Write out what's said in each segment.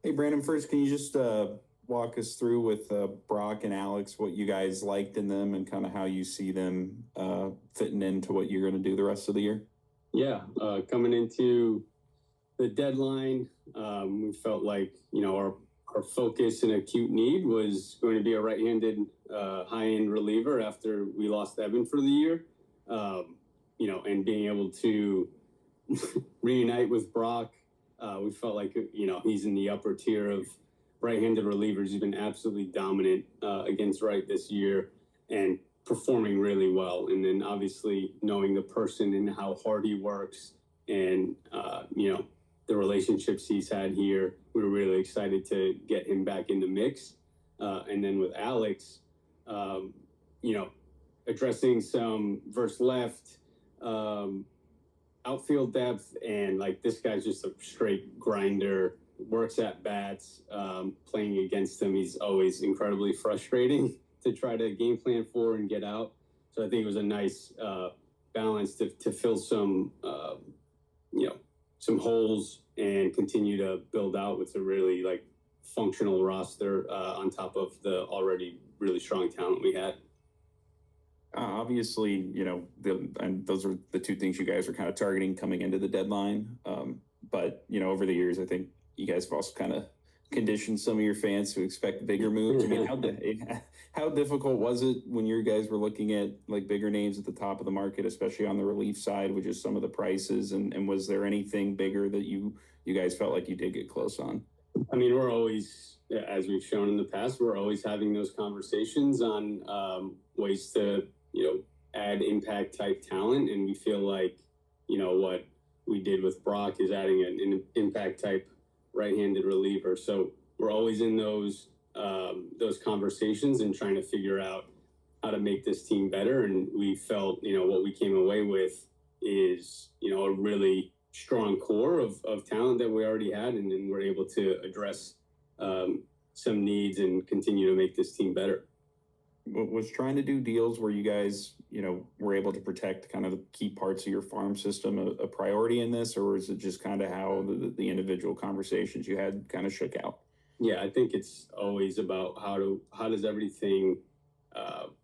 Hey, Brandon, first, can you just walk us through with Brock and Alex what you guys liked in them and kind of how you see them fitting into what you're going to do the rest of the year? Yeah, coming into the deadline, we felt like, our focus and acute need was going to be a right-handed high-end reliever after we lost Evan for the year. And being able to reunite with Brock, we felt like, he's in the upper tier of right-handed relievers. He's been absolutely dominant against right this year and performing really well. And then obviously knowing the person and how hard he works and, the relationships he's had here, we were really excited to get him back in the mix. And then with Alex, addressing some verse left, outfield depth, and like this guy's just a straight grinder, works at bats. Playing against him, he's always incredibly frustrating to try to game plan for and get out. So I think it was a nice balance to fill some, some holes and continue to build out with a really functional roster on top of the already really strong talent we had. Obviously, and those are the two things you guys are kind of targeting coming into the deadline. But over the years, I think you guys have also kind of conditioned some of your fans to expect bigger moves. I mean, how difficult was it when you guys were looking at bigger names at the top of the market, especially on the relief side, with just some of the prices? And was there anything bigger that you guys felt like you did get close on? I mean, we're always, as we've shown in the past, we're always having those conversations on ways to, add impact type talent. And we feel like, what we did with Brock is adding an impact type right-handed reliever. So we're always in those conversations and trying to figure out how to make this team better. And we felt, what we came away with is, a really strong core of talent that we already had. And then we're able to address some needs and continue to make this team better. Was trying to do deals where you guys, were able to protect kind of the key parts of your farm system a priority in this, or is it just kind of how the individual conversations you had kind of shook out? Yeah, I think it's always about how does everything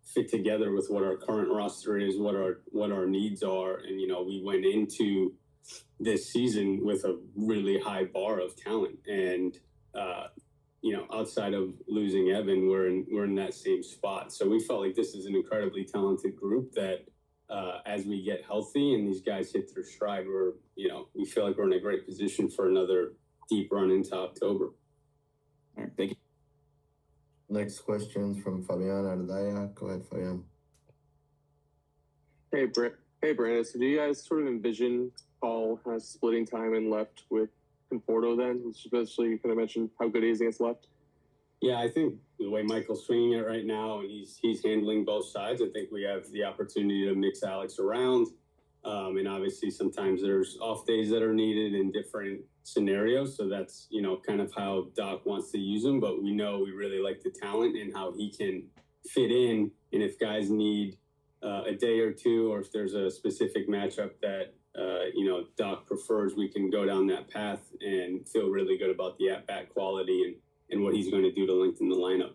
fit together with what our current roster is, what our needs are, and we went into this season with a really high bar of talent, and outside of losing Evan, we're in that same spot. So we felt like this is an incredibly talented group that as we get healthy and these guys hit their stride, we feel like we're in a great position for another deep run into October. All right, thank you. Next question's from Fabian Ardaya. Go ahead, Fabian. Hey, Brandon. So do you guys sort of envision Call has splitting time in left with Conforto then, especially you kind of mentioned how good he is against left? Yeah, I think the way Michael's swinging it right now, and he's handling both sides, I think we have the opportunity to mix Alex around. And obviously sometimes there's off days that are needed in different scenarios. So that's, kind of how Doc wants to use him. But we know we really like the talent and how he can fit in. And if guys need a day or two, or if there's a specific matchup that, Doc prefers, we can go down that path and feel really good about the at-bat quality and what he's going to do to lengthen the lineup.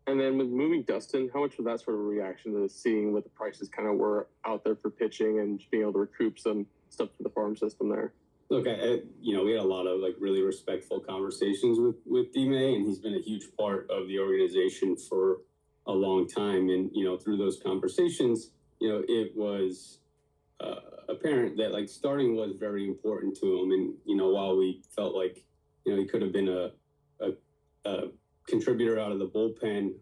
And then with moving Dustin, how much was that sort of reaction to seeing what the prices kind of were out there for pitching and just being able to recoup some stuff for the farm system there? Look, we had a lot of really respectful conversations with D-May, and he's been a huge part of the organization for a long time. And, through those conversations, it was apparent that starting was very important to him. And, while we felt like, he could have been a contributor out of the bullpen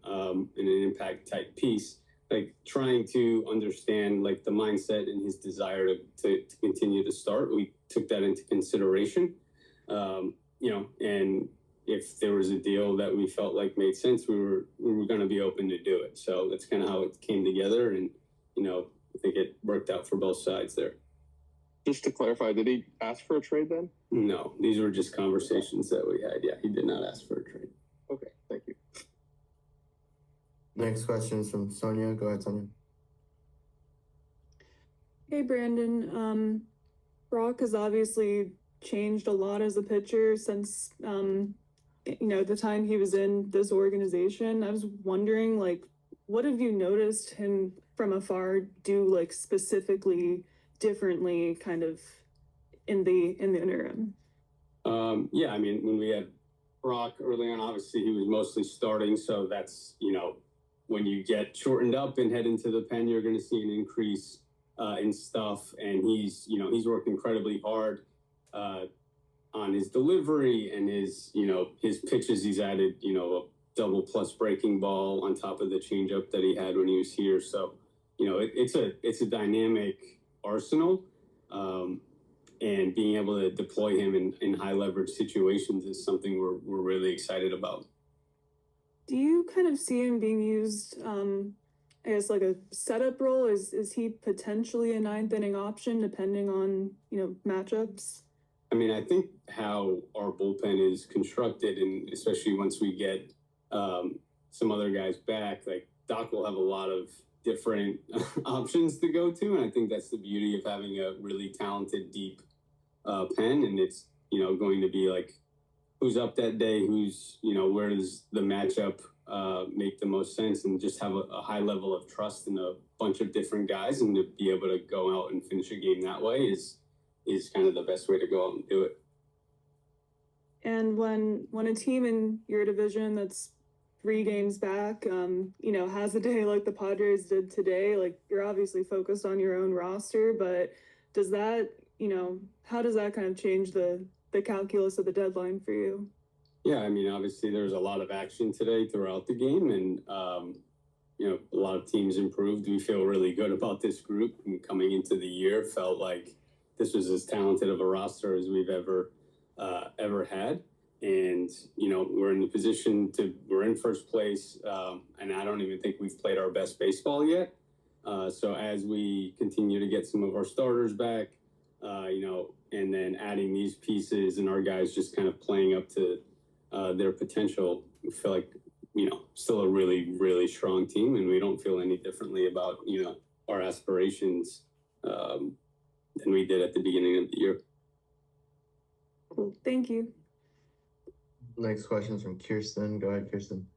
in an impact type piece, trying to understand the mindset and his desire to continue to start, we took that into consideration. And if there was a deal that we felt like made sense, we were going to be open to do it. So that's kind of how it came together. And, I think it worked out for both sides there. Just to clarify, did he ask for a trade then? No, these were just conversations that we had. Yeah, he did not ask for a trade. Okay, thank you. Next question is from Sonia. Go ahead, Sonia. Hey, Brandon. Brock has obviously changed a lot as a pitcher since the time he was in this organization, I was wondering, like, what have you noticed him from afar do, like, specifically differently kind of in the interim? Yeah, I mean, when we had Brock early on, obviously he was mostly starting, so that's, when you get shortened up and head into the pen, you're going to see an increase in stuff, and he's worked incredibly hard on his delivery and his pitches. He's added, a double plus breaking ball on top of the changeup that he had when he was here. So, it's a dynamic arsenal. And being able to deploy him in high leverage situations is something we're really excited about. Do you kind of see him being used, I guess, like a setup role? Is he potentially a ninth inning option depending on, matchups? I mean, I think how our bullpen is constructed, and especially once we get some other guys back, like Doc will have a lot of different options to go to. And I think that's the beauty of having a really talented, deep pen. And it's, going to be like, who's up that day, where does the matchup make the most sense, and just have a high level of trust in a bunch of different guys, and to be able to go out and finish a game that way is kind of the best way to go out and do it. And when a team in your division that's 3 games back, has a day like the Padres did today, like, you're obviously focused on your own roster, but does that, how does that kind of change the calculus of the deadline for you? Yeah, I mean, obviously there's a lot of action today throughout the game, and a lot of teams improved. We feel really good about this group, and coming into the year felt like this was as talented of a roster as we've ever had. And, we're in the position we're in first place, and I don't even think we've played our best baseball yet. So as we continue to get some of our starters back, and then adding these pieces and our guys just kind of playing up to their potential, we feel like, still a really, really strong team, and we don't feel any differently about, our aspirations than we did at the beginning of the year. Cool. Thank you. Next question is from Kirsten. Go ahead, Kirsten.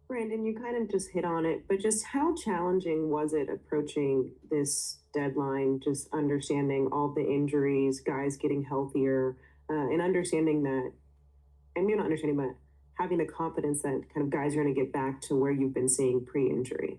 Brandon, you kind of just hit on it, but just how challenging was it approaching this deadline, just understanding all the injuries, guys getting healthier, and understanding that, and maybe not understanding, but having the confidence that kind of guys are going to get back to where you've been seeing pre-injury?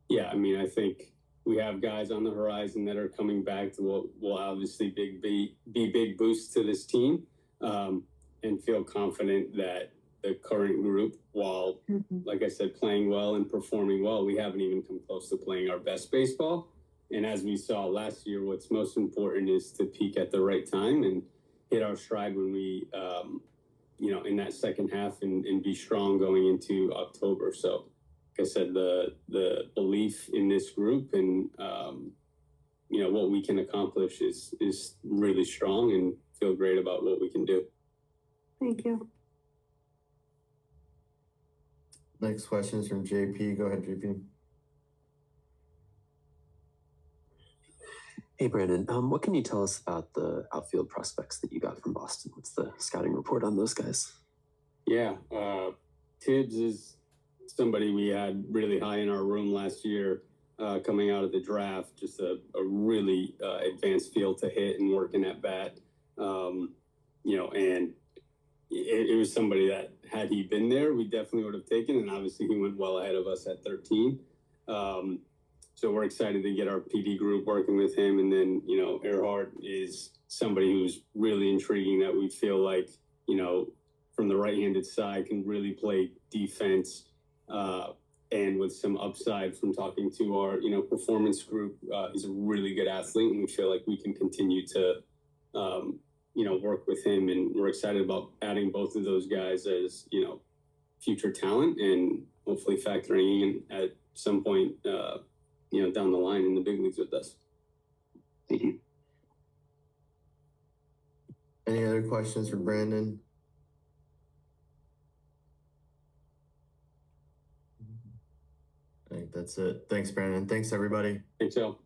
Yeah, I mean, I think we have guys on the horizon that are coming back to will obviously be big boosts to this team, and feel confident that the current group, while, like I said, playing well and performing well, we haven't even come close to playing our best baseball. And as we saw last year, what's most important is to peak at the right time and hit our stride when we, in that second half, and be strong going into October. So, like I said, the belief in this group and, what we can accomplish is really strong, and feel great about what we can do. Thank you. Next question is from JP. Go ahead, JP. Hey, Brandon. What can you tell us about the outfield prospects that you got from Boston? What's the scouting report on those guys? Yeah, Tibbs is somebody we had really high in our room last year, coming out of the draft. Just a really advanced feel to hit and working at bat. And it was somebody that, had he been there, we definitely would have taken. And obviously, he went well ahead of us at 13. So we're excited to get our PD group working with him. And then, Earhart is somebody who's really intriguing, that we feel like, from the right-handed side can really play defense, and with some upside from talking to our, performance group. He's a really good athlete, and we feel like we can continue to, work with him. And we're excited about adding both of those guys as, future talent, and hopefully factoring in at some point, down the line in the big leagues with us. Thank you. Any other questions for Brandon? I think that's it. Thanks, Brandon. Thanks, everybody. Thanks, Al.